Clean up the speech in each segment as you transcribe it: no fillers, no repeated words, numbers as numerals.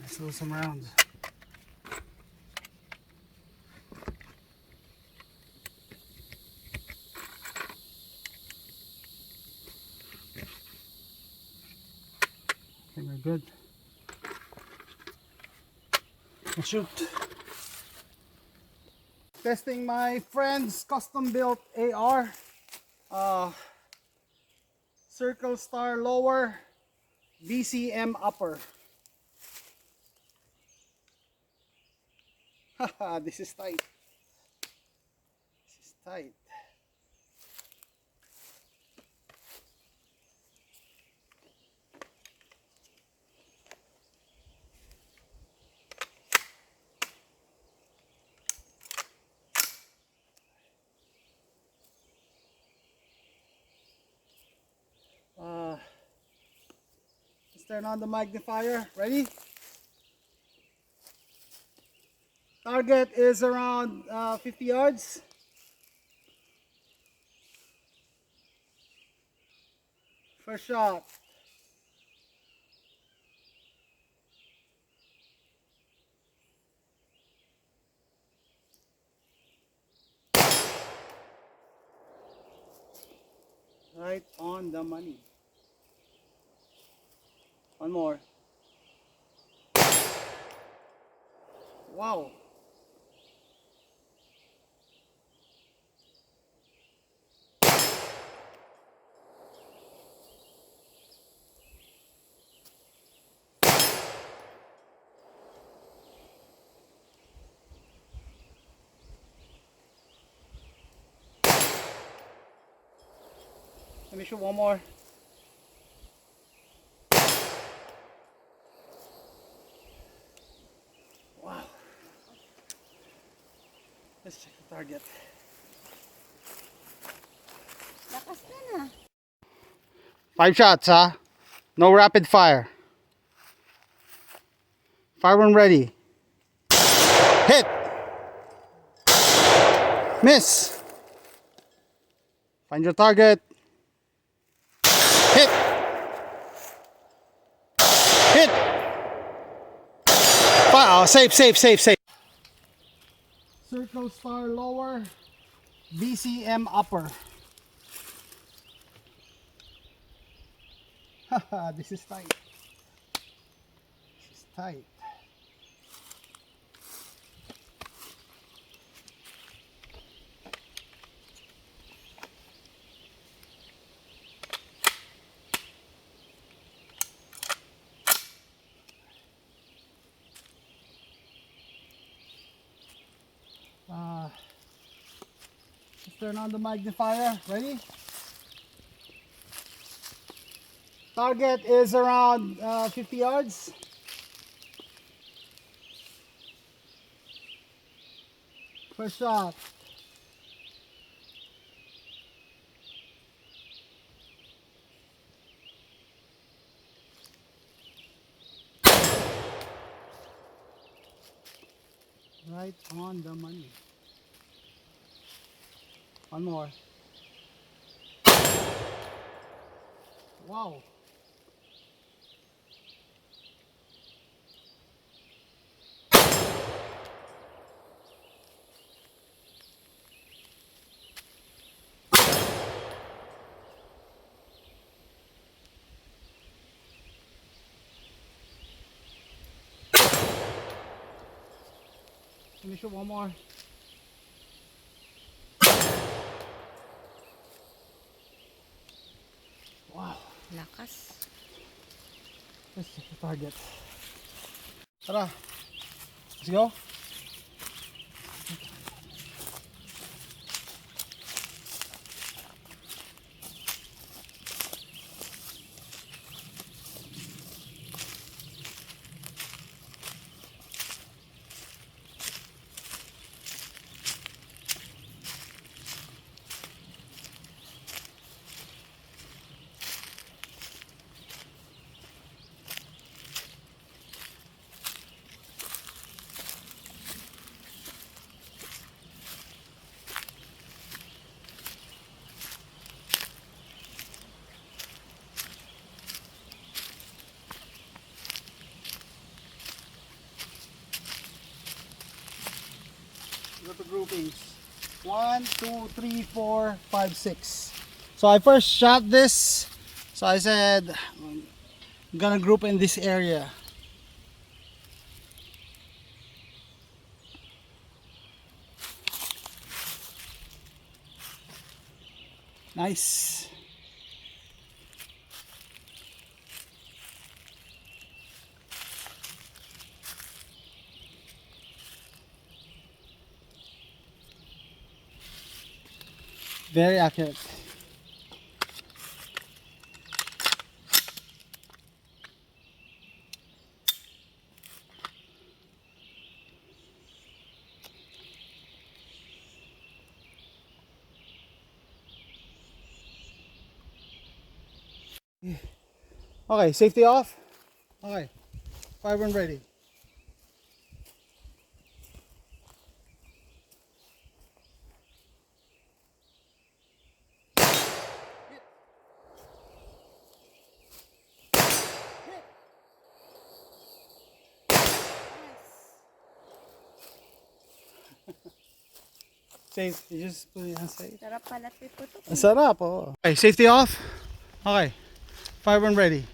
Let's do some rounds. I think we're good. Let's shoot. Testing my friend's custom built AR. Circle Star lower, BCM upper. Haha, this is tight. This is tight. Let's turn on the magnifier. Ready? Target is around 50 yards. First shot. Right on the money. One more. Wow. Let me shoot one more. Wow. Let's check the target. Lakas na. 5 shots, huh? No rapid fire. Fire when ready. Hit! Miss! Find your target. Hit! Hit! Fire! Oh, safe. Circle Star lower, BCM upper. Haha, this is tight. This is tight. Let's turn on the magnifier. Ready? Target is around 50 yards. First shot. Right on the money. One more. Wow. Let me shoot one more. Wow. Lakas. Let's check the target. Tara. Let's go. to groupings. 1, 2, 3, 4, 5, 6. So I first shot this. So I said I'm gonna group in this area. Nice. Very accurate. Okay, safety off. Okay, fire when ready. Safe. You just put it on safe. Sarap pala piputok. Ang sarap, oh. Okay, safety off. Okay, fire when ready.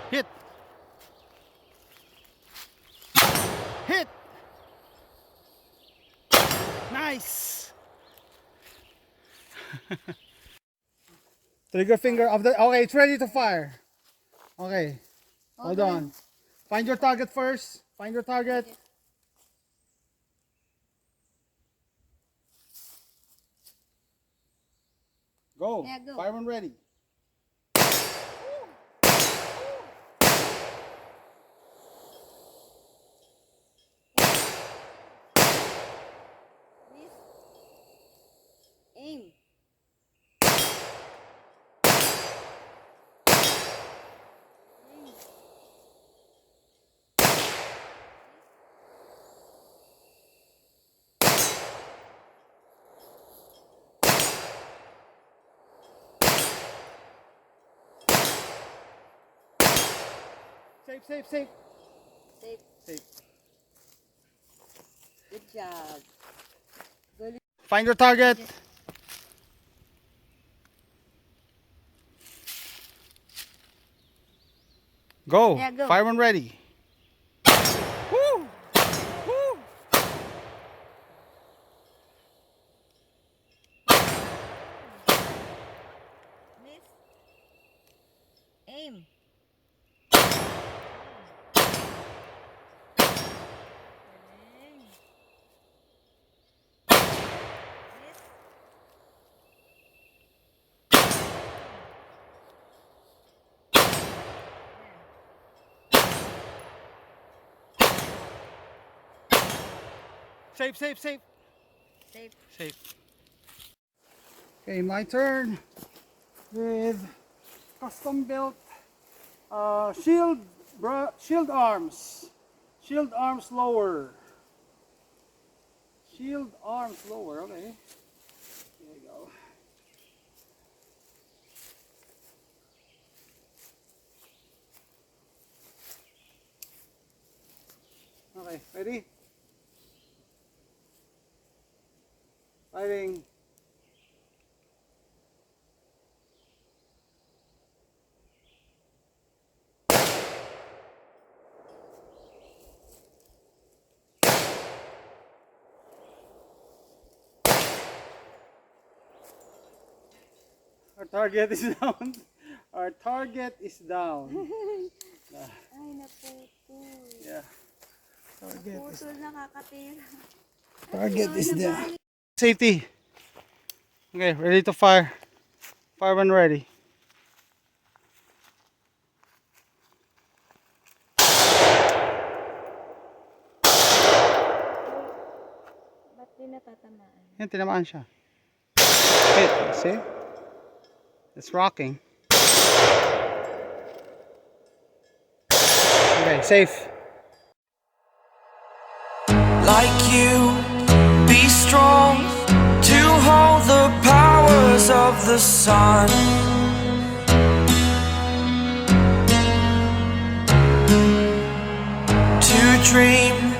Hit. Hit. Nice. Trigger finger of the. Okay, it's ready to fire. Okay. Hold on. Find your target first. Find your target. Go. Yeah, go. Fire when ready. Miss. Aim. Safe, safe, safe. Safe. Safe. Good job. Good. Find your target. Go. Yeah, go. Fire when ready. Woo! Woo! Miss. Aim. Galing. Miss. Safe, safe, safe. Safe. Safe. Okay, my turn with custom built shield arms. Shield arms lower. Shield arms lower, okay. There you go. Okay, ready? Firing. Our target is down. Our target is down. Ay, naputol. Yeah. Target is Naputol, nakakatira. Target is down. Safety. Okay, ready to fire. Fire when ready. Ba't di natatamaan? Yan, tinamaan siya. Hit, see? It's rocking. Okay, safe. Like you, be strong to hold the powers of the sun. dream.